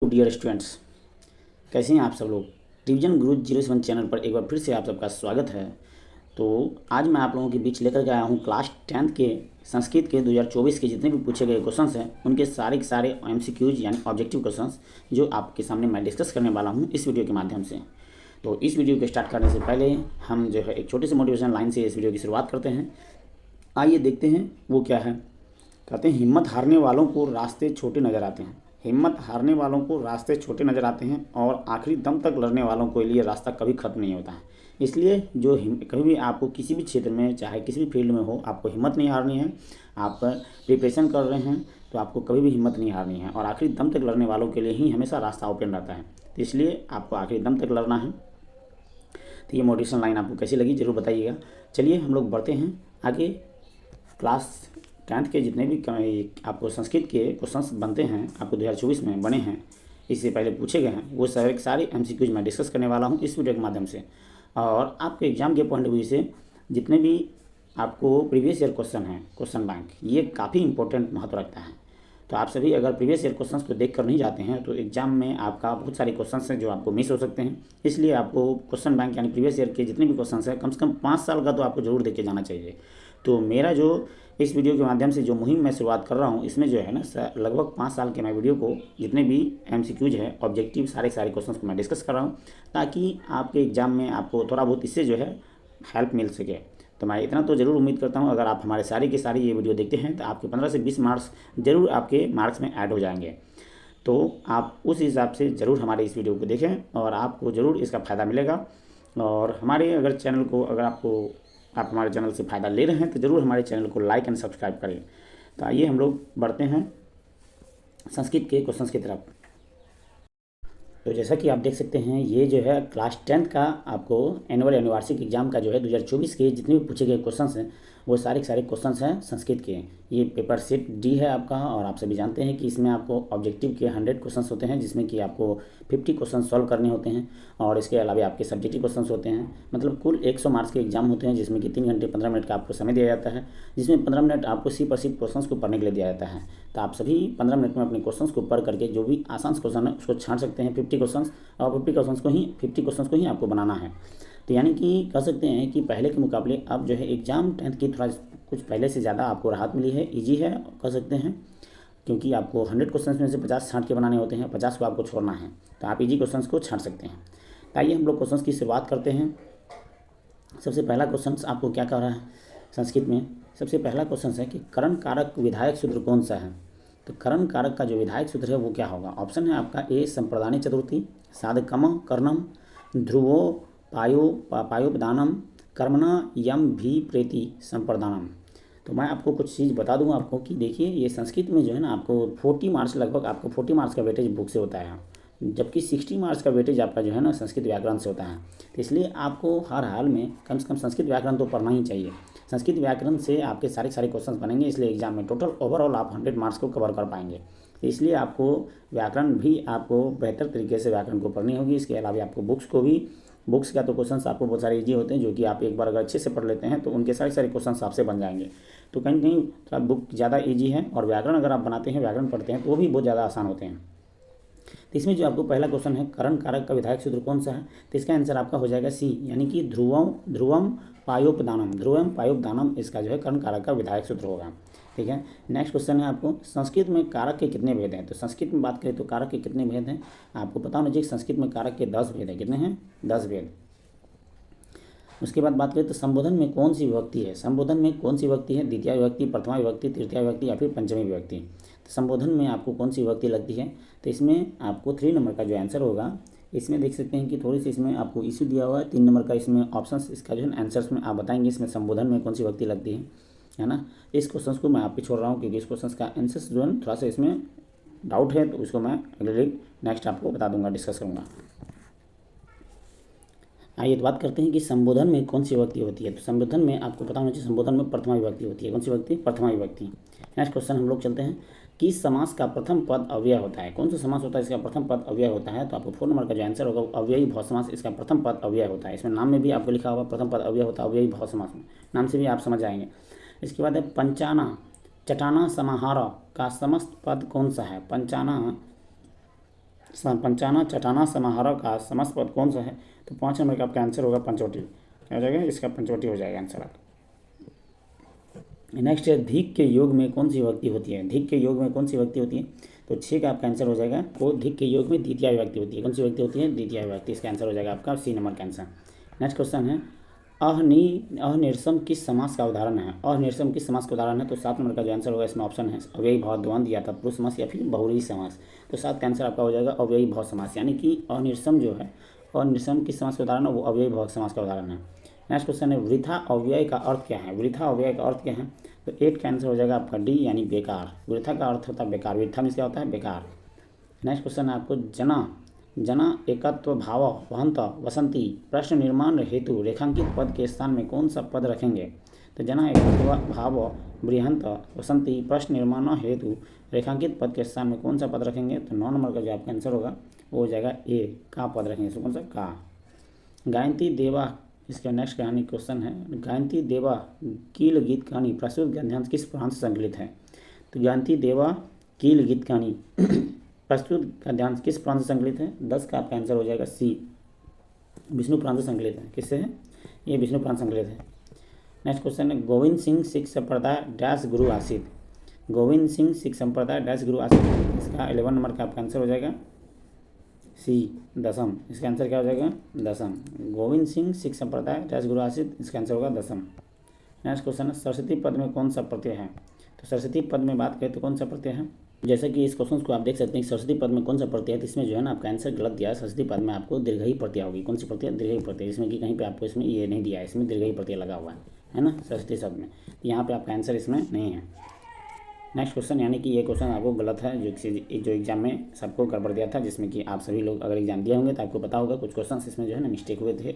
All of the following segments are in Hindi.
डियर स्टूडेंट्स, कैसे हैं आप सब लोग। रिवीजन गुरु 07 चैनल पर एक बार फिर से आप सबका स्वागत है। तो आज मैं आप लोगों के बीच लेकर के आया हूँ क्लास 10th के संस्कृत के 2024 के जितने भी पूछे गए क्वेश्चंस हैं उनके सारे के सारे MCQs यानी ऑब्जेक्टिव क्वेश्चंस जो आपके सामने मैं डिस्कस करने वाला हूँ इस वीडियो के माध्यम से। तो इस वीडियो को स्टार्ट करने से पहले हम जो है एक छोटे से मोटिवेशन लाइन से इस वीडियो की शुरुआत करते हैं। आइए देखते हैं वो क्या है। कहते हैं हिम्मत हारने वालों को रास्ते छोटे नज़र आते हैं। हिम्मत हारने वालों को रास्ते छोटे नज़र आते हैं और आखिरी दम तक लड़ने वालों के लिए रास्ता कभी खत्म नहीं होता है। इसलिए जो कभी भी आपको किसी भी क्षेत्र में चाहे किसी भी फील्ड में हो आपको हिम्मत नहीं हारनी है। आप प्रिपरेशन कर रहे हैं तो आपको कभी भी हिम्मत नहीं हारनी है और आखिरी दम तक लड़ने वालों के लिए ही हमेशा रास्ता ओपन रहता है। तो इसलिए आपको आखिरी दम तक लड़ना है। तो ये मोटिवेशन लाइन आपको कैसी लगी ज़रूर बताइएगा। चलिए हम लोग बढ़ते हैं आगे। क्लास 10th के जितने भी आपको संस्कृत के क्वेश्चंस बनते हैं आपको 2024 में बने हैं इससे पहले पूछे गए हैं वो सारे MCQs मैं डिस्कस करने वाला हूँ इस वीडियो के माध्यम से। और आपके एग्ज़ाम के पॉइंट ऑफ व्यू से जितने भी आपको प्रीवियस ईयर क्वेश्चन हैं क्वेश्चन बैंक ये काफ़ी इंपॉर्टेंट महत्व रखता है। तो आप सभी अगर प्रीवियस ईयर क्वेश्चंस को देख कर नहीं जाते हैं तो एग्जाम में आपका बहुत सारे क्वेश्चंस हैं जो आपको मिस हो सकते हैं। इसलिए आपको क्वेश्चन बैंक यानी प्रीवियस ईयर के जितने भी क्वेश्चंस हैं कम से कम 5 साल का तो आपको जरूर देख के जाना चाहिए। तो मेरा जो इस वीडियो के माध्यम से जो मुहिम मैं शुरुआत कर रहा हूँ इसमें जो है ना लगभग 5 साल के मैं वीडियो को जितने भी MCQs है ऑब्जेक्टिव सारे क्वेश्चंस को मैं डिस्कस कर रहा हूँ ताकि आपके एग्जाम में आपको थोड़ा बहुत इससे जो है हेल्प मिल सके। तो मैं इतना तो ज़रूर उम्मीद करता हूँ अगर आप हमारे सारे के सारे ये वीडियो देखते हैं तो आपके 15 से 20 मार्क्स ज़रूर आपके मार्क्स में ऐड हो जाएंगे। तो आप उस हिसाब से ज़रूर हमारे इस वीडियो को देखें और आपको ज़रूर इसका फ़ायदा मिलेगा। और हमारे अगर चैनल को अगर आप हमारे चैनल से फ़ायदा ले रहे हैं तो ज़रूर हमारे चैनल को लाइक एंड सब्सक्राइब करें। तो आइए हम लोग बढ़ते हैं संस्कृत के क्वेश्चंस की तरफ। तो जैसा कि आप देख सकते हैं ये जो है क्लास 10th का आपको एनुअल यानी वार्षिक एग्जाम का जो है 2024 के जितने भी पूछे गए क्वेश्चंस हैं वो सारे क्वेश्चंस हैं संस्कृत के। ये पेपर सेट D है आपका और आप सभी जानते हैं कि इसमें आपको ऑब्जेक्टिव के 100 क्वेश्चंस होते हैं जिसमें कि आपको 50 क्वेश्चन सॉल्व करने होते हैं और इसके अलावा आपके सब्जेक्टिव क्वेश्चंस होते हैं। मतलब कुल 100 मार्क्स के एग्जाम होते हैं जिसमें कि 3 घंटे 15 मिनट का आपको समय दिया जाता है जिसमें 15 मिनट आपको सिर्फ क्वेश्चंस को पढ़ने के लिए दिया जाता है। तो आप सभी 15 मिनट में अपने क्वेश्चंस को पढ़ करके जो भी आसान क्वेश्चन है उसको छांट सकते हैं 50 क्वेश्चंस और 50 क्वेश्चंस को ही आपको बनाना है। तो यानी कि कह सकते हैं कि पहले के मुकाबले अब जो है एग्ज़ाम 10th की थोड़ा कुछ पहले से ज़्यादा आपको राहत मिली है, ईजी है कह सकते हैं क्योंकि आपको 100 क्वेश्चंस में से 50 छांट के बनाने होते हैं, 50 को आपको छोड़ना है तो आप ईजी क्वेश्चंस को छांट सकते हैं। तो आइए हम लोग क्वेश्चंस की शुरुआत करते हैं। सबसे पहला क्वेश्चन आपको क्या कह रहा है संस्कृत में। सबसे पहला क्वेश्चन है कि करण कारक विधायक सूत्र कौन सा है। तो करण कारक का जो विधायक सूत्र है वो क्या होगा। ऑप्शन है आपका ए संप्रदानी चतुर्थी, साधकम कर्णम, ध्रुवो पायोपदानम, कर्मणा यम भी प्रेति संप्रदानम। तो मैं आपको कुछ चीज़ बता दूं आपको कि देखिए ये संस्कृत में जो है ना आपको 40 मार्क्स लगभग आपको 40 मार्क्स का वेटेज बुक से होता है जबकि 60 मार्क्स का वेटेज आपका जो है ना संस्कृत व्याकरण से होता है। तो इसलिए आपको हर हाल में कम से कम संस्कृत व्याकरण तो पढ़ना ही चाहिए। संस्कृत व्याकरण से आपके सारे क्वेश्चंस बनेंगे इसलिए एग्जाम में टोटल ओवरऑल आप 100 मार्क्स को कवर कर पाएंगे। तो इसलिए आपको व्याकरण भी आपको बेहतर तरीके से व्याकरण को पढ़नी होगी। इसके अलावा आपको बुक्स का तो क्वेश्चंस आपको बहुत सारे इजी होते हैं जो कि आप एक बार अगर अच्छे से पढ़ लेते हैं तो उनके सारे क्वेश्चंस आपसे बन जाएंगे। तो कहीं कहीं थोड़ा बुक ज़्यादा इजी है और व्याकरण अगर आप बनाते हैं व्याकरण पढ़ते हैं तो वो भी बहुत ज़्यादा आसान होते हैं। तो इसमें जो आपको पहला क्वेश्चन है करण कारक का विधायक सूत्र कौन सा है तो इसका आंसर आपका हो जाएगा सी यानी कि ध्रुवम पायोपदानम इसका जो है करण कारक का विधायक सूत्र होगा। ठीक है। नेक्स्ट क्वेश्चन है आपको संस्कृत में कारक के कितने भेद हैं। तो संस्कृत में बात करें तो कारक के कितने भेद हैं आपको पता होना चाहिए। संस्कृत में कारक के 10 भेद हैं। कितने हैं 10 भेद। उसके बाद बात करें तो संबोधन में कौन सी विभक्ति है। संबोधन में कौन सी विभक्ति है द्वितीय विभक्ति, प्रथमा विभक्ति, तृतीय विभक्ति या फिर पंचमी विभक्ति। तो संबोधन में आपको कौन सी विभक्ति लगती है तो इसमें आपको 3 नंबर का जो आंसर होगा इसमें देख सकते हैं कि थोड़ी सी इसमें आपको इशू दिया हुआ है 3 नंबर का इसमें ऑप्शन इसका जो है आंसर्स में आप बताएंगे इसमें संबोधन में कौन सी विभक्ति लगती है ना। इस क्वेश्चन को मैं आप पे छोड़ रहा हूँ क्योंकि इस क्वेश्चन का आंसर्स जो है थोड़ा सा इसमें डाउट है तो उसको मैं अगले नेक्स्ट आपको बता दूंगा डिस्कस करूँगा। आइए तो बात करते हैं कि संबोधन में कौन सी विभक्ति होती है। तो संबोधन में आपको पता होना चाहिए संबोधन में प्रथमा विभक्ति होती है। कौन सी विभक्ति प्रथमा विभक्ति। नेक्स्ट क्वेश्चन हम लोग चलते हैं किस समास का प्रथम पद अव्यय होता है। कौन सा समास होता है इसका प्रथम पद अव्यय होता है। तो आपको 4 नंबर का जो आंसर होगा अव्ययी भाव समास इसका प्रथम पद अव्यय होता है। इसमें नाम में भी आपको लिखा होगा प्रथम पद अव्यय होता है अव्ययी भाव समास में नाम से भी आप समझ जाएंगे। इसके बाद है पंचाना चटाना समाहार का समस्त पद कौन सा है। पंचाना पंचाना चटाना समाहारों का समस्त पद कौन सा है? तो 5 नंबर का आपका आंसर होगा पंचवटी। क्या हो जाएगा? इसका पंचवटी हो जाएगा आंसर आपका। नेक्स्ट है धिक के योग में कौन सी विभक्ति होती है? धिक के योग में कौन सी विभक्ति होती है? तो 6 का आपका आंसर हो जाएगा वो धिक के योग में द्वितीय विभक्ति होती है। कौन सी विभक्ति होती है? द्वितीय विभक्ति। इसका आंसर हो जाएगा आपका सी नंबर का आंसर। नेक्स्ट क्वेश्चन है अनिर्सम किस समास का उदाहरण है? अनिर्सम किस समास का उदाहरण है? तो 7 नंबर का जो आंसर होगा इसमें ऑप्शन है अव्ययी भाव द्वंद्व या तत्पुरुष समास या फिर बहुव्रीहि समास। तो 7 का आंसर आपका हो जाएगा अव्ययी भाव समास, यानी कि अनिर्सम जो है अनिर्सम किस समास का उदाहरण है? वो अव्ययी भाव समास का उदाहरण है। नेक्स्ट क्वेश्चन है वृथा अव्यय का अर्थ क्या है? वृथा अव्यय का अर्थ क्या है? तो 8 का आंसर हो जाएगा आपका डी यानी बेकार। वृथा का अर्थ होता है बेकार, वृथा में क्या होता है? बेकार। नेक्स्ट क्वेश्चन है आपको जना एकत्व भाव वहंत वसंती प्रश्न निर्माण हेतु रेखांकित पद के स्थान में कौन सा पद रखेंगे? तो जना एकत्व भाव बृहंत वसंती प्रश्न निर्माण हेतु रेखांकित पद के स्थान में कौन सा पद रखेंगे? तो 9 नंबर का जो आपका आंसर होगा वो हो जाएगा ए का पद रखेंगे। इसमें कौन सा? का। गायंती देवा इसका नेक्स्ट कहानी क्वेश्चन है गायंती देवा कील गीत कहानी प्रस्तुत गद्यांश किस प्रांत से संकलित है? तो गायंती देवा कील गीत कहानी प्रस्तुत गद्यांश किस प्रांत से संकलित है? 10 का आपका आंसर हो जाएगा सी विष्णु प्रांत से संकलित है। किससे है? ये विष्णु प्रांत संकलित है। नेक्स्ट क्वेश्चन है गोविंद सिंह सिख संप्रदाय डैश गुरु आसित। गोविंद सिंह सिख संप्रदाय डैश गुरु आसित। इसका 11 नंबर का आपका आंसर हो जाएगा सी दसम। इसका आंसर क्या हो जाएगा? दसम। गोविंद सिंह सिख संप्रदाय डैश गुरु आसित। इसका आंसर होगा दसम। नेक्स्ट क्वेश्चन है सरस्वती पद में कौन सा प्रत्यय है? तो सरस्वती पद में बात करें तो कौन सा प्रत्यय है? जैसे कि इस क्वेश्चन को आप देख सकते हैं सरस्वती पद में कौन सा प्रत्यय है, तो इसमें जो है ना आपका आंसर गलत दिया है। सरस्वती पद में आपको दीर्घई प्रत्यय होगी। कौन सी प्रत्यय? दीर्घई प्रत्यय। इसमें कि कहीं पे आपको इसमें ये नहीं दिया है, इसमें दीर्घई प्रत्यय लगा हुआ है ना सरस्वती शब्द में। यहाँ पे आपका आंसर इसमें नहीं है। नेक्स्ट क्वेश्चन यानी कि ये क्वेश्चन आपको गलत है जो एग्जाम में सबको गड़बड़ दिया था, जिसमें कि आप सभी लोग अगर एग्जाम दिए होंगे तो आपको पता होगा कुछ क्वेश्चन इसमें जो है ना मिस्टेक हुए थे,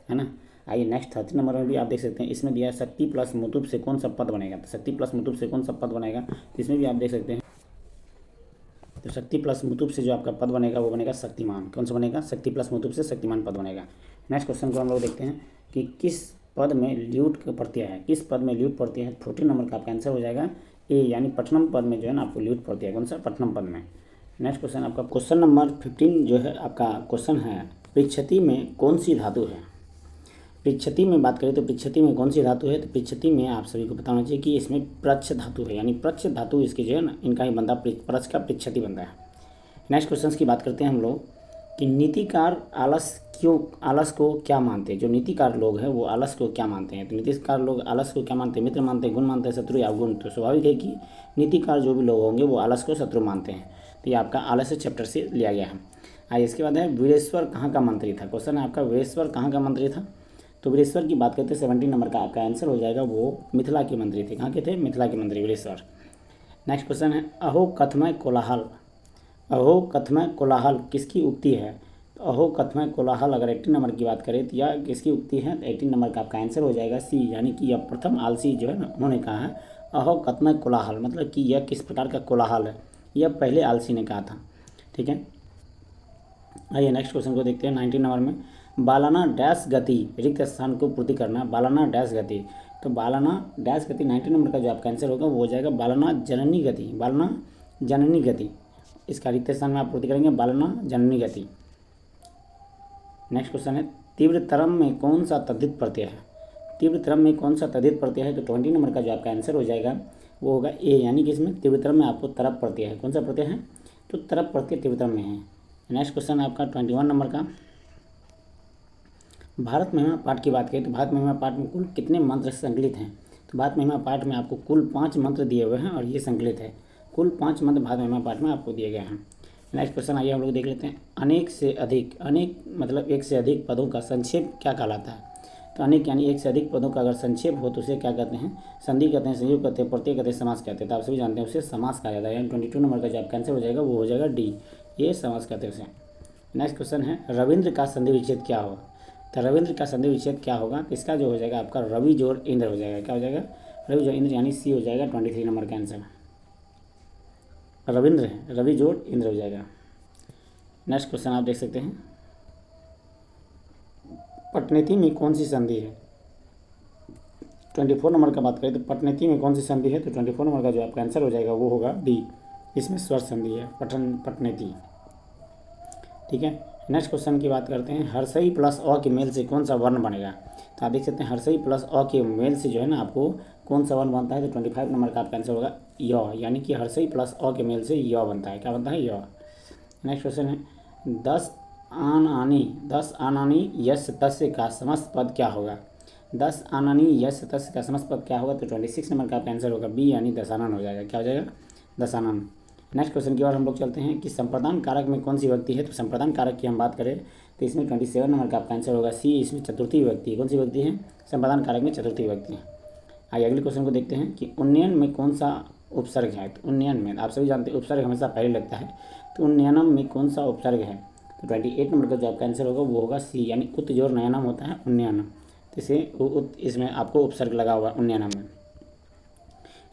है ना। आइए नेक्स्ट 13 नंबर में भी आप देख सकते हैं इसमें दिया है शक्ति प्लस मुतुब से कौन सा पद बनेगा? तो शक्ति प्लस मुतुब से कौन सा पद बनेगा? तो इसमें भी आप देख सकते हैं तो शक्ति प्लस मुतुब से जो आपका पद बनेगा वो बनेगा शक्तिमान। कौन सा बनेगा? शक्ति प्लस मुतुब से शक्तिमान पद बनेगा। नेक्स्ट क्वेश्चन को हम लोग देखते हैं कि किस पद में ल्यूट का प्रत्यय है? किस पद में ल्यूट प्रत्यय है? 14 नंबर का आपका आंसर हो जाएगा ए यानी पठनम पद में जो है ना आपको ल्यूट प्रत्यय है। कौन सा? पठनम पद में। नेक्स्ट क्वेश्चन आपका क्वेश्चन नंबर 15 जो है आपका क्वेश्चन है पृच्छति में कौन सी धातु है? पृच्छति में बात करें तो पृच्छति में कौन सी धातु है? तो पृच्छति में आप सभी को पता होना चाहिए कि इसमें प्रच्छ धातु है, यानी प्रच्छ धातु इसकी जो है ना इनका ही बनता है, प्रच्छ का पृच्छति बनता है। नेक्स्ट क्वेश्चन की बात करते हैं हम लोग कि नीतिकार आलस को क्या मानते हैं? जो नीतिकार लोग हैं वो आलस को क्या मानते हैं? तो नीतिकार लोग आलस को क्या मानते हैं? मित्र मानते हैं, गुण मानते हैं, शत्रु या गुण? तो स्वाभाविक है कि नीतिकार जो भी लोग होंगे वो आलस को शत्रु मानते हैं। तो ये आपका आलस्य चैप्टर से लिया गया है। आइए इसके बाद है वीरेश्वर कहाँ का मंत्री था? क्वेश्चन है आपका वीरेश्वर कहाँ का मंत्री था? तो वीरेश्वर की बात करते हैं 17 नंबर का आपका आंसर हो जाएगा वो मिथिला के मंत्री थे। कहाँ के थे? मिथिला के मंत्री वीरेश्वर। नेक्स्ट क्वेश्चन है अहो कथमय कोलाहल। अहो कथमय कोलाहल किसकी उक्ति है? तो अहो कथमय कोलाहल अगर 18 नंबर की बात करें तो यह किसकी उक्ति है? 18 नंबर का आपका आंसर हो जाएगा सी यानी कि यह प्रथम आलसी जो है ना उन्होंने कहा है अहो कथमय कोलाहल, मतलब कि यह किस प्रकार का कोलाहल है, यह पहले आलसी ने कहा था। ठीक है, आइए नेक्स्ट क्वेश्चन को देखते हैं 19 नंबर में बालाना डैश गति रिक्त स्थान को पूर्ति करना। बालाना डैश गति, तो बालाना डैश गति 19 नंबर का जो आपका आंसर होगा वो हो जाएगा बालाना जननी गति। बालाना जननी गति इसका रिक्त स्थान में आप पूर्ति करेंगे बालाना जननी गति। नेक्स्ट क्वेश्चन है तीव्रतरम में कौन सा तद्धित प्रत्यय है? तीव्रतरम में कौन सा तद्धित प्रत्यय है? तो 20 नंबर का जो आपका आंसर हो जाएगा वो होगा ए यानी कि इसमें तीव्रतरम में आपको तरप प्रत्यय है। कौन सा प्रत्यय है? तो तरप प्रत्यय तीव्रतरम में है। नेक्स्ट क्वेश्चन आपका 21 नंबर का भारत महिमा पाठ की बात करें तो भारत महिमा पाठ में कुल कितने मंत्र संकलित हैं? तो भारत महिमा पाठ में आपको कुल 5 मंत्र दिए हुए हैं और ये संकलित है। कुल 5 मंत्र भारत महिमा पाठ में आपको दिए गए हैं। नेक्स्ट क्वेश्चन आइए हम लोग देख लेते हैं अनेक से अधिक, अनेक मतलब एक से अधिक पदों का संक्षेप क्या कहलाता है? तो अनेक यानी एक से अधिक पदों का अगर संक्षेप हो तो उसे क्या कहते हैं? संधि कहते हैं, संयोग कहते हैं, प्रत्यय कहते हैं, समास कहते हैं। तो आप सभी जानते हैं उसे समास कहा जाता है। यानी 22 नंबर का जो आपका आंसर हो जाएगा वो हो जाएगा डी, ये समास कहते हैं उसे। नेक्स्ट क्वेश्चन है रविंद्र का संधि विच्छेद क्या होगा? तो रविंद्र का संधि विच्छेद क्या होगा? इसका जो हो जाएगा आपका रवि जोड़ इंद्र हो जाएगा। क्या हो जाएगा? रवि जोड़ इंद्र यानी सी हो जाएगा 23 नंबर का आंसर। रविंद्र है, रवि जोड़ इंद्र हो जाएगा। नेक्स्ट क्वेश्चन आप देख सकते हैं पटनेती में कौन सी संधि है? 24 नंबर का बात करें तो पटनेती में कौन सी संधि है? तो 24 नंबर का जो आपका आंसर हो जाएगा वो होगा डी, इसमें स्वर संधि है पटनेती। ठीक है। नेक्स्ट क्वेश्चन की बात करते हैं, हर्षई प्लस अ के मेल से कौन सा वर्ण बनेगा। तो आप देख सकते हैं हर्षई प्लस अ के मेल से जो है ना आपको कौन सा वर्ण बनता है, तो 25 नंबर का आपका आंसर होगा य, यानी कि हर्षई प्लस अ के मेल से य बनता है। क्या बनता है, य। नेक्स्ट क्वेश्चन है, 10 आनानी यस्य तस्य का समस्त पद क्या होगा। 10 आनानी यस्य तस्य का समस्त पद क्या होगा, तो 26 नंबर का आपका आंसर होगा बी, यानी दशानन हो जाएगा। क्या हो जाएगा, दशानन। नेक्स्ट क्वेश्चन की ओर हम लोग चलते हैं कि संप्रदान कारक में कौन सी विभक्ति है। तो संप्रदान कारक की हम बात करें तो इसमें 27 नंबर का आपका आंसर होगा सी, इसमें चतुर्थी विभक्ति है। कौन सी विभक्ति है, संप्रदान कारक में चतुर्थी विभक्ति है। आइए अगले क्वेश्चन को देखते हैं कि उन्नयन में कौन सा उपसर्ग है। तो उन्नयन में आप सभी जानते हैं उपसर्ग हमेशा पहले लगता है, तो उन्नयनम में कौन सा उपसर्ग है। तो 28 नंबर का जो आपका आंसर होगा वो होगा सी, यानी उत जोर नयनम होता है उन्नयनम, तो इसे इसमें आपको उपसर्ग लगा हुआ उन्नयनम में।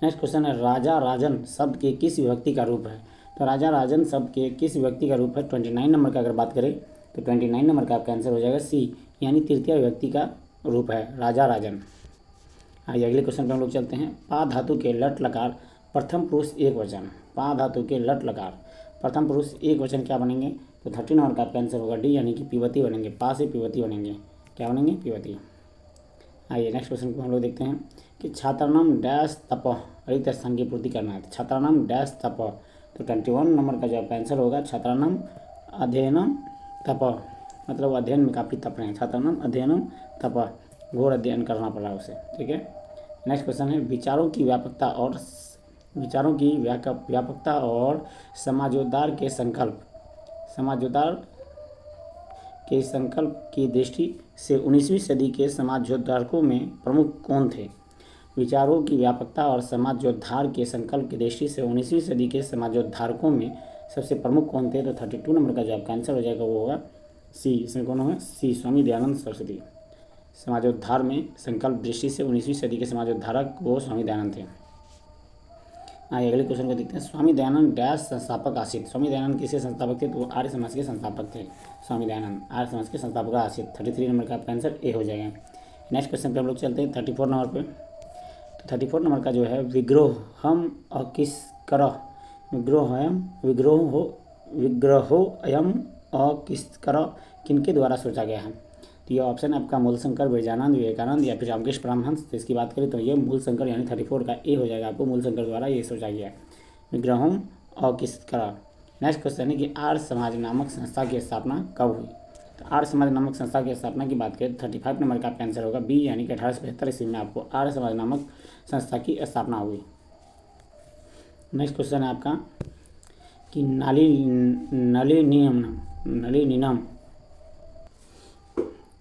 नेक्स्ट क्वेश्चन है, राजा राजन शब्द के किस विभक्ति का रूप है। तो राजा राजन शब्द के किस विभक्ति का रूप है। 29 नंबर का अगर बात करें तो 29 नंबर का आपका आंसर हो जाएगा सी, यानी तृतीय विभक्ति का रूप है राजा राजन। आइए अगले क्वेश्चन पर हम लोग चलते हैं, पा धातु के लट लकार प्रथम पुरुष एक वचन। पा धातु के लट लकार प्रथम पुरुष एक वचन क्या बनेंगे। तो 30 नंबर का आपका आंसर होगा डी, यानी कि पीवती बनेंगे। पा से पीवती बनेंगे, क्या बनेंगे, पीवती। आइए नेक्स्ट क्वेश्चन को हम लोग देखते हैं कि छात्रानाम डैश तप रिक्त स्थान की पूर्ति करना है। तो छात्रानाम डैश तप, तो 21 नंबर का जो आपका आंसर होगा छात्रानाम अध्ययनम तप, मतलब अध्ययन में काफ़ी तप रहे हैं। छात्रानाम अध्ययनम तप, घोर अध्ययन करना पड़ा उसे, ठीक है। नेक्स्ट क्वेश्चन है, विचारों की व्यापकता और समाजोद्धार के संकल्प की दृष्टि से 19वीं सदी के समाजोद्धारकों में प्रमुख कौन थे। विचारों की व्यापकता और समाजोद्धार के संकल्प की दृष्टि से 19वीं सदी के समाजोद्धारकों में सबसे प्रमुख कौन थे। तो 32 नंबर का जो आपका आंसर हो जाएगा वो होगा सी, इसमें कौन होगा, सी, स्वामी दयानंद सरस्वती। समाजोद्धार में संकल्प दृष्टि से 19वीं सदी के समाजोद्धारक वो स्वामी दयानंद थे। आइए अगले क्वेश्चन को देखते हैं, स्वामी दयानंद डैश संस्थापक आसित। स्वामी दयानंद किसके संस्थापक थे, तो वो आर्य समाज के संस्थापक थे। स्वामी दयानंद आर्य समाज के संस्थापक आसित। 33 नंबर का आपका आंसर ए हो जाएगा। नेक्स्ट क्वेश्चन पे हम लोग चलते हैं 34 नंबर पे। तो 34 नंबर का जो है, विग्रोहम अकिस्कर, विग्रहोयम अकिस्कर किनके द्वारा सोचा गया है। तो ये ऑप्शन है आपका मूलशंकर, बिरजानंद, विवेकानंद या फिर रामकृष्ण परमहंस। तो इसकी बात करें तो ये मूलशंकर यानी 34 का ए हो जाएगा, आपको मूलशंकर द्वारा ये सोचा गया है, विग्रहोम अकिस्कर। नेक्स्ट क्वेश्चन है कि आर्य समाज नामक संस्था की स्थापना कब हुई। तो आर्य समाज नामक संस्था की स्थापना की बात करें तो 35 नंबर का आपका आंसर होगा बी, यानी कि 1875 ईस्वी में आपको आर्य समाज नामक संस्था की स्थापना हुई। नेक्स्ट क्वेश्चन है आपका कि नलिनीनम।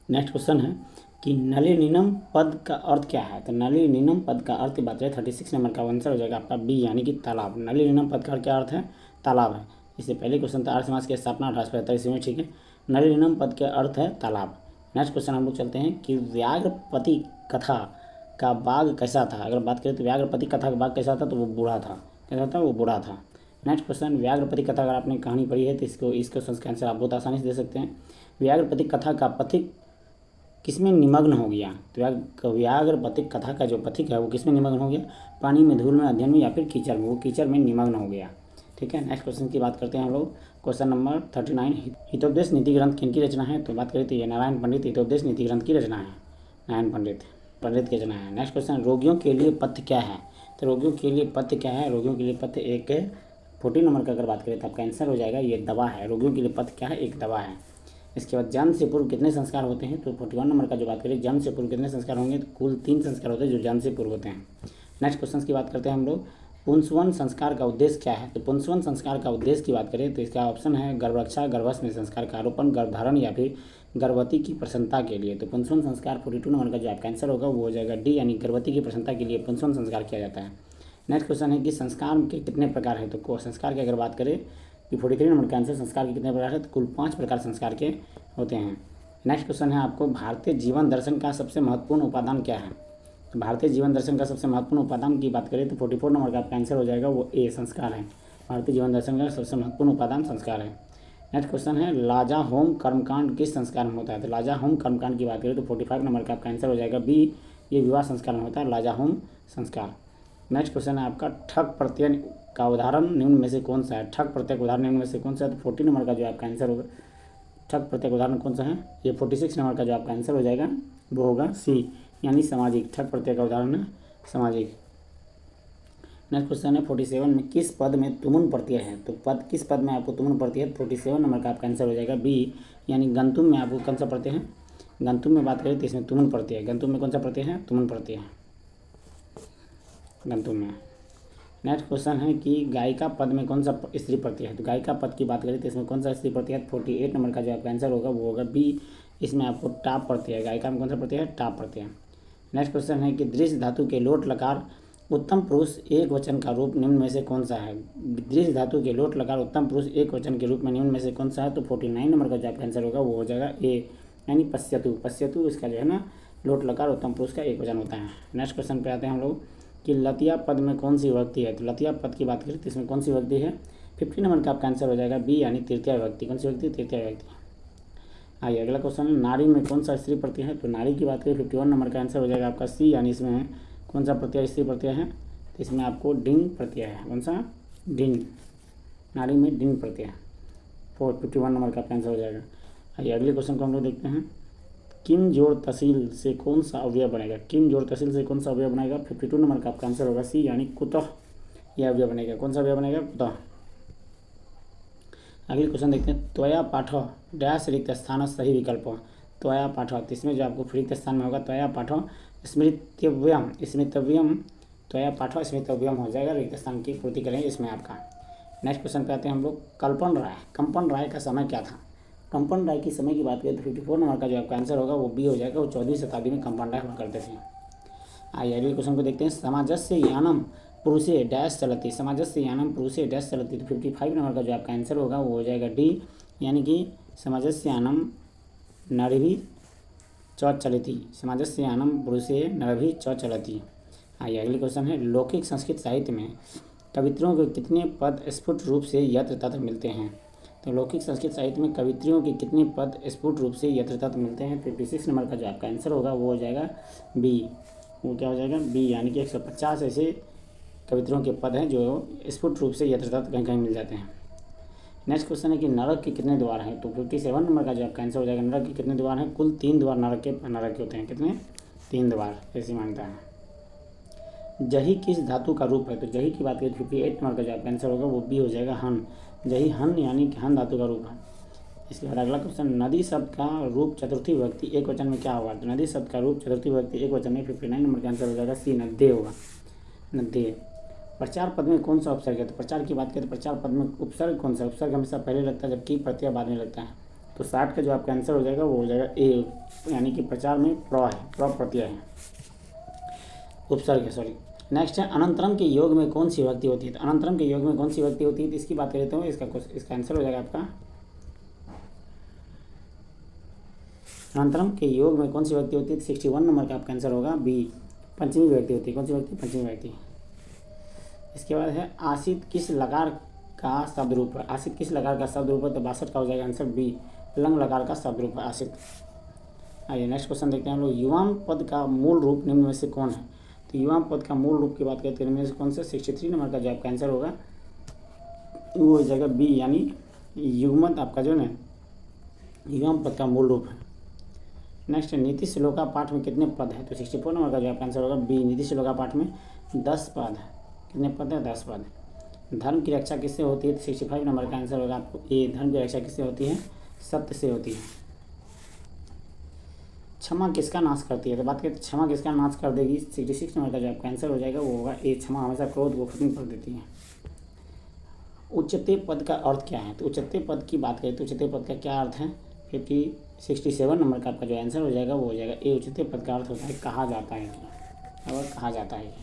नेक्स्ट क्वेश्चन है कि नलिनीनम पद का अर्थ क्या है। तो नलिनीनम पद का अर्थ की बात करें 36 नंबर का आंसर हो जाएगा आपका बी, यानी कि तालाब। नलिनीनम पद का क्या अर्थ है, तालाब है। इससे पहले क्वेश्चन था आर्य समाज की स्थापना 1875 ईस्वी में, ठीक है। नलिनीनम पद के अर्थ है तालाब। नेक्स्ट क्वेश्चन हम लोग चलते हैं कि व्याघ्रपति कथा का बाघ कैसा था। अगर बात करें तो व्याघ्रपति कथा का बाघ कैसा था, तो वो बूढ़ा था। कैसा था, वो बूढ़ा था। नेक्स्ट क्वेश्चन, व्याघ्रपति कथा अगर आपने कहानी पढ़ी है तो इस क्वेश्चन का आंसर आप बहुत आसानी से दे सकते हैं। व्याघ्रपति कथा का पथिक किसमें निमग्न हो गया। तो व्याघ्रपति कथा का जो पथिक है वो किसमें निमग्न हो गया, पानी में, धूल में, अध्ययन में या फिर कीचड़ में। वो कीचड़ में निमग्न हो गया, ठीक है। नेक्स्ट क्वेश्चन की बात करते हैं हम लोग, क्वेश्चन नंबर 39, हितोपदेश नीति ग्रंथ किनकी रचना है। तो बात करें तो ये नारायण पंडित हितोपदेश नीति ग्रंथ की रचना है, नारायण पंडित की रचना है। नेक्स्ट क्वेश्चन, रोगियों के लिए पथ्य क्या है। तो रोगियों के लिए पथ्य क्या है, रोगियों के लिए पथ्य एक 14 नंबर का अगर बात करें तो आपका आंसर हो जाएगा ये दवा है। रोगियों के लिए पथ्य क्या है, एक दवा है। इसके बाद जन्म से पूर्व कितने संस्कार होते हैं। तो 41 नंबर का जो बात करें जन्म से पूर्व कितने संस्कार होंगे, तो कुल 3 संस्कार होते हैं जो जन्म से पूर्व होते हैं। नेक्स्ट क्वेश्चन की बात करते हैं हम लोग, पुंसवन संस्कार का उद्देश्य क्या है। तो पुंसवन संस्कार का उद्देश्य की बात करें तो इसका ऑप्शन है गर्भरक्षा, गर्भस्थ में संस्कार का आरोपण, गर्भधारण या फिर गर्भवती की प्रसन्नता के लिए। तो पुंसवन संस्कार 42 नंबर का जो आपका आंसर होगा वो हो जाएगा डी, यानी गर्भवती की प्रसन्नता के लिए पुंसवन संस्कार किया जाता है। नेक्स्ट क्वेश्चन है कि संस्कार के कितने प्रकार हैं। तो संस्कार की अगर बात करें कि 43 नंबर का आंसर, संस्कार के कितने प्रकार है, तो कुल 5 प्रकार संस्कार के होते हैं। नेक्स्ट क्वेश्चन है आपको, भारतीय जीवन दर्शन का सबसे महत्वपूर्ण उपादान क्या है। तो भारतीय जीवन दर्शन का सबसे महत्वपूर्ण उपादान की बात करें तो 44 नंबर का आपका आंसर हो जाएगा वो ए, संस्कार है। भारतीय जीवन दर्शन का सबसे महत्वपूर्ण उपादान संस्कार है। नेक्स्ट क्वेश्चन है, लाजा होम कर्मकांड किस संस्कार में होता है। तो लाजा होम कर्मकांड की बात करें तो 45 नंबर का आपका आंसर हो जाएगा बी, ये विवाह संस्कार में होता है, लाजा होम संस्कार। नेक्स्ट क्वेश्चन है आपका, ठग प्रत्यय का उदाहरण निम्न में से कौन सा है। ठग प्रत्यय का उदाहरण निम्न में से कौन सा है। तो 40 नंबर का जो आपका आंसर होगा ठग प्रत्यय का उदाहरण कौन सा है? ये 46 नंबर का जो आपका आंसर हो जाएगा वो होगा सी, यानी सामाजिक। ठग प्रत्यय का उदाहरण है सामाजिक। नेक्स्ट क्वेश्चन है 47 में किस पद में तुमुन प्रत्यय है? तो पद किस पद में आपको तुमुन प्रत्यय है? 47 नंबर का आपका आंसर हो जाएगा बी, यानी गंतुम में आपको कौन सा प्रत्यय है? गंतुम में बात करें तो इसमें तुमुन प्रत्यय है। गंतुम में कौन सा प्रत्यय है? तुमुन प्रत्यय है गंतुम में। नेक्स्ट क्वेश्चन है कि गायिका पद में कौन सा स्त्री प्रत्यय है? तो गायिका पद की बात करें तो इसमें कौन सा स्त्री प्रत्यय है? 48 नंबर का जो आपका आंसर होगा वो होगा बी, इसमें आपको टाप प्रत्यय है। गायिका में कौन सा प्रत्यय है? टाप प्रत्यय। नेक्स्ट क्वेश्चन है कि दृश्य धातु के लोट लकार उत्तम पुरुष एक वचन का रूप निम्न में से कौन सा है? दृश्य धातु के लोट लकार उत्तम पुरुष एक वचन के रूप में निम्न में से कौन सा है? तो 49 नंबर का जो आपका आंसर होगा वो हो जाएगा ए, यानी पश्यतु। पश्यतु इसका जो है ना लोट लकार उत्तम पुरुष का एक वचन होता है। नेक्स्ट क्वेश्चन पे आते हैं हम लोग कि लतिया पद में कौन सी विभक्ति है? तो लतिया पद की बात करें तो इसमें कौन सी विभक्ति है? 50 नंबर का आपका आंसर हो जाएगा बी, यानी तृतीय विभक्ति। कौन सी विभक्ति? तृतीय विभक्ति। आइए अगला क्वेश्चन है नारी में कौन सा स्त्री प्रत्यय है? तो नारी की बात करें 51 नंबर का आंसर हो जाएगा आपका सी, यानी इसमें कौन सा प्रत्यय स्त्री प्रत्यय है? तो इसमें आपको डिंग प्रत्यय है। कौन सा? डिंग। नारी में डिंग प्रत्यय 51 नंबर का आपका आंसर हो जाएगा। आइए अगले क्वेश्चन को हम लोग देखते हैं। किम जोड़ तहसील से कौन सा अवयव बनेगा? किम जोड़ तहसील से कौन सा अवयव बनेगा? 52 नंबर का आपका आंसर होगा सी, यानी कुतः यह अवयव बनेगा। कौन सा अवयव बनेगा? कुतः। अगले क्वेश्चन देखते हैं। त्वया पाठ डैश रिक्त स्थान सही विकल्प। त्वया पाठ, इसमें जो आपको रिक्त स्थान में होगा त्वया पाठ स्मृतव्यम, स्मृतव्यम, त्वया पाठ स्मृतव्यम हो जाएगा। रिक्त स्थान की पूर्ति करेंगे इसमें आपका। नेक्स्ट क्वेश्चन पे आते हैं हम लोग। कल्पन राय, कंपन राय का समय क्या था? कंपन राय की समय की बात करें तो 54 नंबर का जो आपका आंसर होगा वो बी हो जाएगा। वो 14वीं शताब्दी में कंपन राय हुआ करते थे। आइए अगले क्वेश्चन को देखते हैं। समाजस्य यानम पुरुषे डैश चलती। समाजस्य यानम पुरुषे डैश चलती। तो 55 नंबर का जो आपका आंसर होगा वो हो जाएगा डी, यानी कि समाजस्य यानम नरभि च चलती। समाजस्य यानम पुरुषे नरभि च चलती। आइए अगले क्वेश्चन है। लौकिक संस्कृत साहित्य में कवित्रियों के कितने पद स्फुट रूप से यत्र तत्र मिलते हैं? तो लौकिक संस्कृत साहित्य में कवित्रियों के कितने पद स्फुट रूप से यत्र तत्र मिलते हैं? 56 नंबर का जो आपका आंसर होगा वो हो जाएगा बी। वो क्या हो जाएगा? बी, यानी कि 150 ऐसे कवित्रियों के पद हैं जो स्फुट रूप से यत्र तत्र कहीं कहीं मिल जाते हैं। नेक्स्ट क्वेश्चन है कि नरक के कितने द्वार हैं? तो 57 नंबर का जो आपका आंसर हो जाएगा नरक के कितने द्वार हैं? कुल 3 द्वार नरक के होते हैं। कितने? 3 द्वार, ऐसी मान्यता है। जही किस धातु का रूप है? तो जही की बात करें 58 नंबर का जो आपका आंसर होगा वो बी हो जाएगा हन। जही हन, यानी कि हन धातु का रूप है। इसके बाद अगला क्वेश्चन। नदी शब्द का रूप चतुर्थी विभक्ति एक वचन में क्या होगा? तो नदी शब्द का रूप चतुर्थी विभक्ति एक वचन में 59 नंबर का आंसर हो जाएगा सी, नद्य होगा। नद्य। प्रचार पद में कौन सा उपसर्ग है? तो प्रचार की बात करें तो प्रचार पद में उपसर्ग कौन सा? उपसर्ग हमेशा पहले लगता है जबकि प्रत्यय बाद में लगता है। तो 60 का जो आपका आंसर हो जाएगा वो हो जाएगा ए, यानी कि प्रचार में प्र है, प्र प्रत्यय है, उपसर्ग है, सॉरी। नेक्स्ट है अनंतरम के योग में कौन सी विभक्ति होती है? तो अनंतरम के योग में कौन सी विभक्ति होती है? तो इसकी बात करते हैं। इसका आंसर हो जाएगा आपका अनंतरम के योग में कौन सी विभक्ति होती है? 61 नंबर का आपका आंसर होगा बी, पंचमी विभक्ति होती है। कौन सी विभक्ति? पंचमी विभक्ति। इसके बाद है आशित किस लकार का शब्द रूप है? आशित किस लकार का शब्द रूप है? तो 62 का हो जाएगा आंसर बी, लंग लकार का शब्द रूप है आशित। आइए नेक्स्ट क्वेश्चन देखते हैं हम लोग। युवाम पद का मूल रूप निम्न में से कौन है? तो युवाम पद का मूल रूप की बात करते हैं इनमें से कौन सा? 63 नंबर का जो आपका आंसर होगा वो हो जाएगा बी, यानी युग्मत आपका जो है युवाम पद का मूल रूप है। नेक्स्ट नीति श्लोका पाठ में कितने पद है? तो 64 नंबर का जो आपका आंसर होगा बी, नीति श्लोका पाठ में 10 पद है। कितने पद है? 10 पद। धर्म की रक्षा किससे होती है? तो 65 नंबर का आंसर होगा आपको ए, धर्म की रक्षा किससे होती है? सत्य से होती है। क्षमा किसका नाश करती है? तो बात करें क्षमा किसका नाश कर देगी? 66 नंबर का जो आपका आंसर हो जाएगा वो होगा ए, क्षमा हमेशा क्रोध को खत्म कर देती है। उच्चते पद का अर्थ क्या है? तो उच्चते पद की बात करें तो उच्चते पद का क्या अर्थ है? 67 नंबर का आपका जो आंसर हो जाएगा वो हो जाएगा ए, उच्चते पद का अर्थ होता है कहा जाता है कि, और कहा जाता है।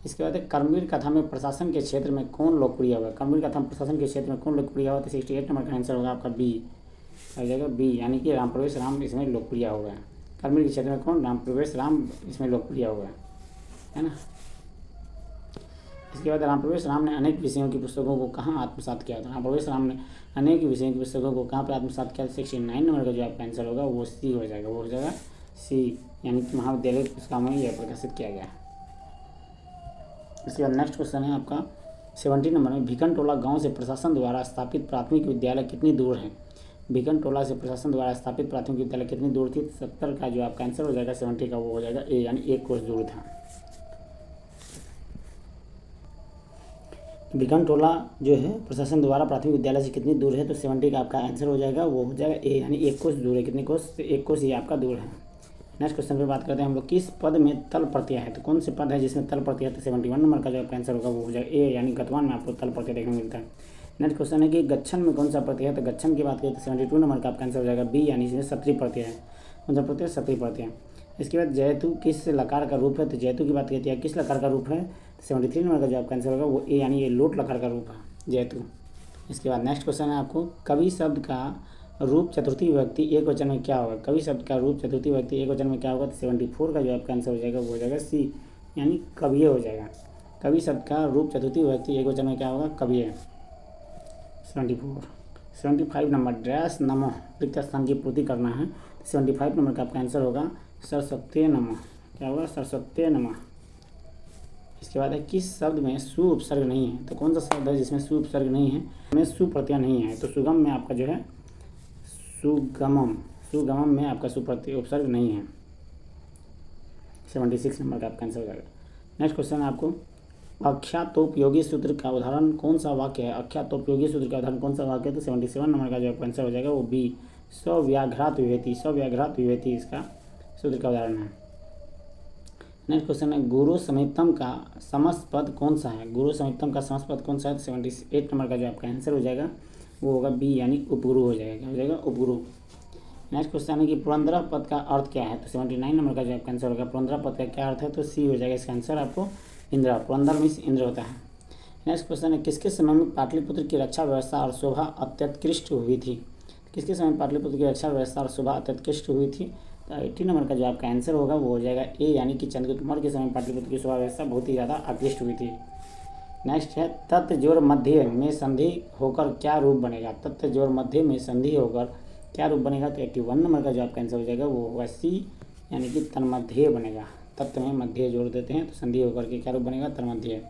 इसके बाद कर्मवीर कथा में प्रशासन के क्षेत्र में कौन लोकप्रिय हुआ? कर्मवीर कथा में प्रशासन के क्षेत्र में कौन लोकप्रिय हुआ? तो 68 नंबर का आंसर होगा आपका बी, हो जाएगा बी, यानी कि राम प्रवेश राम इसमें लोकप्रिय हो गया। कर्मवीर के क्षेत्र में कौन? राम प्रवेश राम इसमें लोकप्रिय हो गया, है ना। इसके बाद राम प्रवेश राम ने अनेक विषयों की पुस्तकों को कहाँ आत्मसात किया था? राम प्रवेश राम ने अनेक विषयों की पुस्तकों को कहाँ पर आत्मसात किया? 69 नंबर का जो आपका आंसर होगा वो सी हो जाएगा, वो हो जाएगा सी, यानी कि महाविद्यालय पुस्तकों में यह प्रकाशित किया गया। इसके बाद नेक्स्ट क्वेश्चन है आपका 70 नंबर में। भिकन टोला गाँव से प्रशासन द्वारा स्थापित प्राथमिक विद्यालय कितनी दूर है? बीकन टोला से प्रशासन द्वारा स्थापित प्राथमिक विद्यालय कितनी दूर थी? 70 का जो आपका आंसर हो जाएगा 70 का वो हो जाएगा ए, यानी 1 कोस दूर था। बीकन टोला जो है प्रशासन द्वारा प्राथमिक विद्यालय से कितनी दूर है? तो 70 का आपका आंसर हो जाएगा वो हो जाएगा ए, यानी 1 कोस दूर है। कितने कोस? 1 कोस ये आपका दूर है। नेक्स्ट क्वेश्चन पे बात करते हैं हम लोग, किस पद में तल प्रत्यय है? तो कौन से पद है जिसमें तल प्रत्यय है? तो 71 नंबर का जो आपका आंसर होगा वो हो जाएगा ए, यानी गतवान में आपको तल प्रत्यय देखने को मिलता है। नेक्स्ट क्वेश्चन है कि गच्छन में कौन सा प्रत्यय है? तो गच्छन की बात करें तो 72 नंबर का आपका आंसर हो जाएगा बी, यानी इसमें सत्री प्रत्यय है। कौन सा प्रत्यय? सत्री प्रत्यय। इसके बाद जयतु किस लकार का रूप है? तो जयतु की बात करते हैं किस लकार का रूप है? 73 नंबर का जो आपका आंसर होगा वो ए, यानी ये लोट लकार का रूप है जयतु। इसके बाद नेक्स्ट क्वेश्चन है आपको, कवि शब्द का रूप चतुर्थी विभक्ति एक वचन में क्या होगा? कवि शब्द का रूप चतुर्थी विभक्ति एक वचन में क्या होगा? तो 74 का जो आपका आंसर हो जाएगा वो हो जाएगा सी, यानी कविय हो जाएगा। कवि शब्द का रूप चतुर्थी विभक्ति एक वचन में क्या होगा? कविय। 75 नंबर, डैश नमः रिक्त स्थान की पूर्ति करना है। 75 नंबर का आपका आंसर होगा सरस्वती नमः। क्या होगा? सरस्वती नमः। इसके बाद है किस शब्द में सु उपसर्ग नहीं है? तो कौन सा शब्द है जिसमें सु उपसर्ग नहीं है, में सु प्रत्यय नहीं है? तो सुगम में आपका जो है सुगमम में आपका सुप्रत्यय उपसर्ग नहीं है। 76 नंबर का आपका आंसर हो जाएगा। नेक्स्ट क्वेश्चन है आपको, अख्यातोपयोगी सूत्र का उदाहरण कौन सा वाक्य है? अख्यातोपयोगी सूत्र का उदाहरण कौन सा वाक्य है? तो 77 नंबर का जो आपका आंसर हो जाएगा वो बी, स्वव्याघ्रात विभेति। स्वव्याघ्रात विभेति इसका सूत्र का उदाहरण है। नेक्स्ट क्वेश्चन है, गुरु समीपतम का समस्त पद कौन सा है? गुरु समीपतम का समस्त पद कौन सा है? तो 78 नंबर का जो आपका आंसर हो जाएगा वो होगा बी, यानी उपगुरु हो जाएगा। क्या हो जाएगा? उपगुरु। नेक्स्ट क्वेश्चन है कि पुरंदरा पद का अर्थ क्या है? तो 79 नंबर का जो आपका आंसर होगा पुरंदरा पद का क्या अर्थ है? तो सी हो जाएगा इसका आंसर आपको इंद्र। पुरंदर मीन्स इंद्र होता है। नेक्स्ट क्वेश्चन है, किसके समय में पाटलिपुत्र की रक्षा व्यवस्था और शोभा अत्युत्कृष्ट हुई थी? किसके समय पाटलिपुत्र की रक्षा व्यवस्था और शोभा अत्युत्कृष्ट हुई थी? तो 80 नंबर का जो आपका आंसर होगा वो हो जाएगा ए, यानी कि चंद्रगुप्त मौर्य के समय पाटलिपुत्र की शोभा व्यवस्था बहुत ही ज़्यादा आकृष्ट हुई थी। नेक्स्ट है, तत् जोड़ मध्य में संधि होकर क्या रूप बनेगा? तत् जोड़ मध्य में संधि होकर क्या रूप बनेगा? तो 81 नंबर का जो आपका आंसर हो जाएगा वो होगा सी, यानी कि तन्मध्य बनेगा। तत्व में मध्य जोड़ देते हैं तो संधि होकर के क्या रूप बनेगा? तन्मध्य।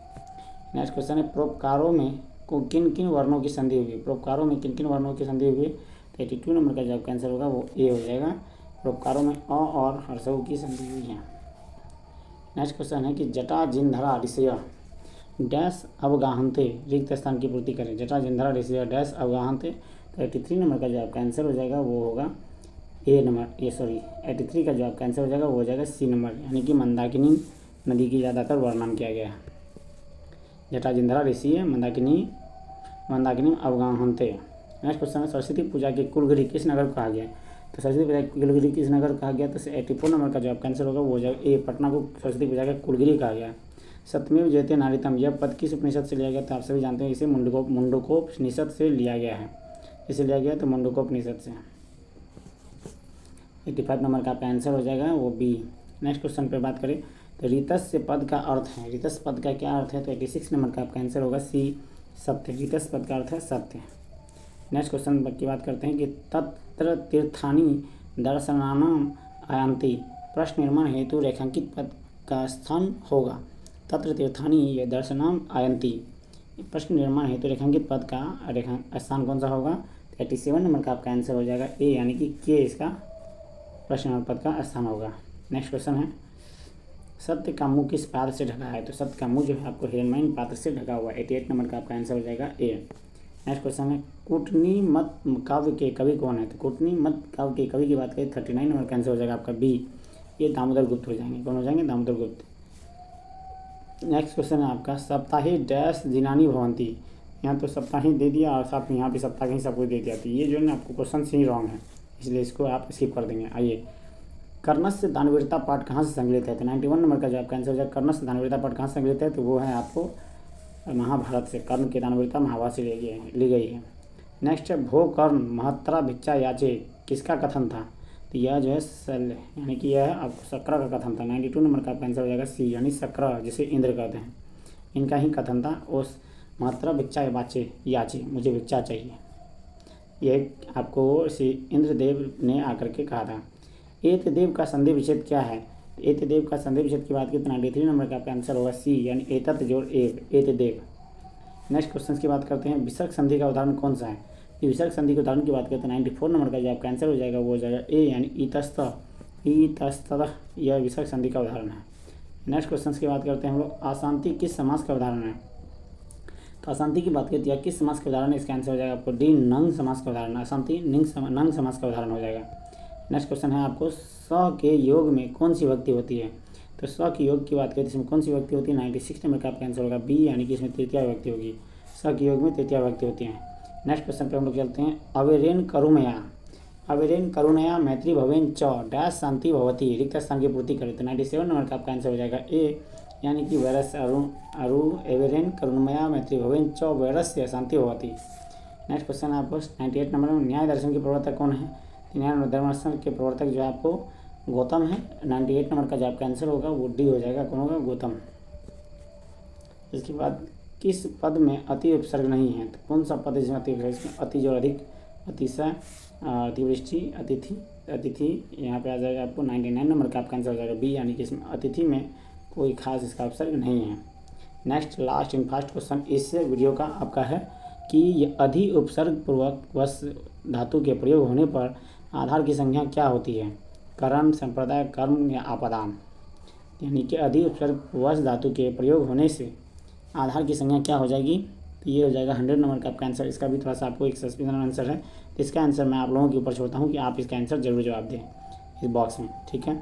नेक्स्ट क्वेश्चन है, परोपकारों में किन किन वर्णों की संधि हुई? परोपकारों में किन किन वर्णों की संधि हुई? तो 82 नंबर का जो आपका आंसर होगा वो ए हो जाएगा। परोपकारों में अ और हर्षऊ की संधि हुई है। नेक्स्ट क्वेश्चन है कि जटा जिनधरा ऋषय डैश अवगाहनते रिक्त स्थान की पूर्ति करें। जटा जिनधरा ऋषय डैश अवगाहनते। तो 83 नंबर का जो आपका आंसर हो जाएगा वो होगा ए नंबर, 83 का जो आपका आंसर हो जाएगा वो हो जाएगा सी नंबर, यानी कि मंदाकिनी नदी की ज़्यादातर वर्णन किया गया है। जटा जिनधरा ऋषि मंदाकिनी अवगाहनते। नेक्स्ट क्वेश्चन है, सरस्वती पूजा के कुलगिरी किस नगर को कहा गया? तो सरस्वती पूजा के कुलगिरी किस नगर को कहा गया? तो 84 नंबर का जो आपका आंसर होगा वो हो जाएगा ए, पटना को सरस्वती पूजा का कुलगिरी कहा गया। सत्यमेव जयते नारीतम, यह पद किस उपनिषद से लिया गया? तो आप सभी जानते हैं इसे मुंडकोपनिषद से लिया गया है। इसे लिया गया तो मुंडकोपनिषद से। 85 नंबर का आपका आंसर हो जाएगा वो बी। नेक्स्ट क्वेश्चन पे बात करें तो रीतस्य पद का अर्थ है। रीतस्य पद का क्या अर्थ है? तो 86 नंबर का आपका आंसर होगा सी, सत्य। रीतस्य पद का अर्थ है सत्य। नेक्स्ट क्वेश्चन की बात करते हैं कि तत्र तीर्थानि दर्शनानाम आयन्ति, प्रश्न निर्माण हेतु रेखांकित पद का स्थान होगा। तत्र तीर्थानि ये दर्शनाम आयन्ति, प्रश्न निर्माण हेतु रेखांकित पद का स्थान कौन सा होगा? 87 नंबर का आपका आंसर हो जाएगा ए, यानी कि के इसका प्रश्न निर्माण पद का स्थान होगा। नेक्स्ट क्वेश्चन है, सत्य का मुंह किस पात्र से ढका है? तो सत्य का मुंह जो है आपको हिरण्मयी पात्र से ढका हुआ है। 88 नंबर का आपका आंसर हो जाएगा ए। नेक्स्ट क्वेश्चन है, कूटनीमत काव्य के कवि कौन है? तो कूटनीमत काव्य के कवि की बात करें 39 नंबर का आंसर हो जाएगा आपका बी, ये दामोदर गुप्त हो जाएंगे। कौन हो जाएंगे? दामोदर गुप्त। नेक्स्ट क्वेश्चन है आपका, सप्ताही डैश दिनानी भवंती। यहाँ तो सप्ताही दे दिया और साथ में यहाँ भी सप्ताही सब कुछ दे दिया। तो ये जो है ना आपको क्वेश्चन से ही रॉन्ग है, इसलिए इसको आप स्किप कर देंगे। आइए, कर्णस्य दानवीरता पाठ कहाँ से संकलित है? तो 91 नंबर का जो आपका आंसर हो जाएगा कर्णस्य दानवीरता पाठ कहाँ से संकलित है? तो वो है आपको महाभारत से। कर्ण की दानवीरता महाभारत से ली गई है। नेक्स्ट है, भो कर्ण महत्रा भिक्षा याचे किसका कथन था? तो यह जो है शल्य, यानी कि यह आपको शक्र का कथन था। 92 नंबर का आपका आंसर हो जाएगा सी, यानी शक्र जिसे इंद्र कहते हैं, इनका ही कथन था। उस महत्रा भिक्षा याचे, मुझे भिक्षा चाहिए, यह आपको श्री इंद्रदेव ने आकर के कहा था। एत देव का संधि विच्छेद क्या है? एत देव का संधि विच्छेद की बात की तो 93 नंबर का आपका आंसर होगा सी, यानी एतत जोड़ एव, एत देव। नेक्स्ट क्वेश्चन की बात करते हैं, विसर्ग संधि का उदाहरण कौन सा है? विसर्ग संधि के उदाहरण की बात करते हैं 94 नंबर का जो आपका आंसर हो जाएगा वो हो जाएगा ए, यानी इतस्ततः, यह विसर्ग संधि का उदाहरण है। नेक्स्ट क्वेश्चन की बात करते हैं हम लोग, अशांति किस समास का उदाहरण है। तो अशांति की बात करती है किस समास का उदाहरण है, इसका आंसर हो जाएगा आपको डी, नंग समास का उदाहरण। अशांति नंग समास का उदाहरण हो जाएगा। नेक्स्ट क्वेश्चन है आपको, स के योग में कौन सी विभक्ति होती है। तो स के योग की बात करते हैं इसमें कौन सी विभक्ति होती है, 96 नंबर का आपका आंसर होगा बी, यानी कि इसमें तृतीया विभक्ति होगी। स के योग में तृतीया विभक्ति होती है। नेक्स्ट क्वेश्चन पर हम लोग चलते हैं, अवेरेन करुणया मैत्री भवेन च डैश शांति भवती, रिक्त स्थान की पूर्ति करें। तो 97 नंबर का आपका आंसर हो जाएगा ए, यानी कि वैरस अरु एवेरेन करुणमया मैत्री भवेन च वैरस्य शांति भवती। नेक्स्ट क्वेश्चन है आपको 98 नंबर में, न्याय दर्शन के प्रवर्तक कौन है। न्याय दर्शन के प्रवर्तक जो है आपको गौतम है। 98 नंबर का जो आपका आंसर होगा वो डी हो जाएगा, कौन होगा, गौतम। इसके बाद किस पद में अति उपसर्ग नहीं है। तो कौन सा पद इसमें अति उपसर्ग, इसमें अति जो अधिक, अतिशय, अतिवृष्टि, अतिथि यहाँ पे आ जाएगा आपको 99 नंबर का आपका आंसर हो जाएगा बी, यानी कि इसमें अतिथि में कोई खास इसका उपसर्ग नहीं है। Next last and first question इस वीडियो का आपका है कि ये अधि उपसर्ग पूर्वक वश धातु के प्रयोग होने पर आधार की संज्ञा क्या होती है, करण, संप्रदाय, कर्म या आपदान। यानी कि अधि उपसर्ग वश धातु के प्रयोग होने से आधार की संज्ञा क्या हो जाएगी। तो ये हो जाएगा 100 नंबर का आपका आंसर। इसका भी थोड़ा सा आपको एक सस्पेंशन आंसर है, तो इसका आंसर मैं आप लोगों के ऊपर छोड़ता हूँ कि आप इसका आंसर जरूर जवाब दें इस बॉक्स में, ठीक है।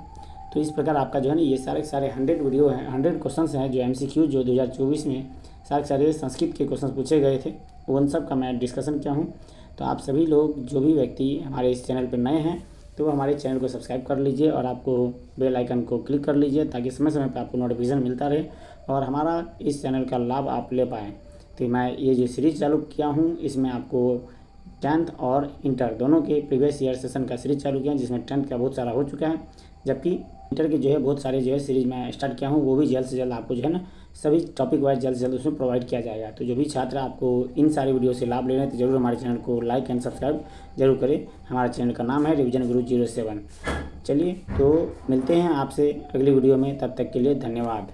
तो इस प्रकार आपका जो है ना ये सारे 100 वीडियो हैं, 100 क्वेश्चन हैं जो MCQ जो 2024 में सारे संस्कृत के क्वेश्चन पूछे गए थे, उन सब का मैं डिस्कशन किया हूँ। तो आप सभी लोग जो भी व्यक्ति हमारे इस चैनल पर नए हैं तो हमारे चैनल को सब्सक्राइब कर लीजिए और आपको बेल आइकन को क्लिक कर लीजिए ताकि समय समय पर आपको नोटिफिकेशन मिलता रहे और हमारा इस चैनल का लाभ आप ले पाएँ। तो मैं ये जो सीरीज़ चालू किया हूँ इसमें आपको 10th और इंटर दोनों के प्रीवियस ईयर सेशन का सीरीज़ चालू किया, जिसमें 10th का बहुत सारा हो चुका है, जबकि इंटर के जो है बहुत सारे जो है सीरीज़ मैं स्टार्ट किया हूँ, वो भी जल्द से जल्द आपको जो है ना सभी टॉपिक वाइज जल्द से जल्द उसमें प्रोवाइड किया जाएगा। तो जो भी छात्र आपको इन सारे वीडियो से लाभ ले रहे हैं तो जरूर हमारे चैनल को लाइक एंड सब्सक्राइब जरूर करें। हमारे चैनल का नाम है रिवीजन गुरु 07। चलिए तो मिलते हैं आपसे अगली वीडियो में, तब तक के लिए धन्यवाद।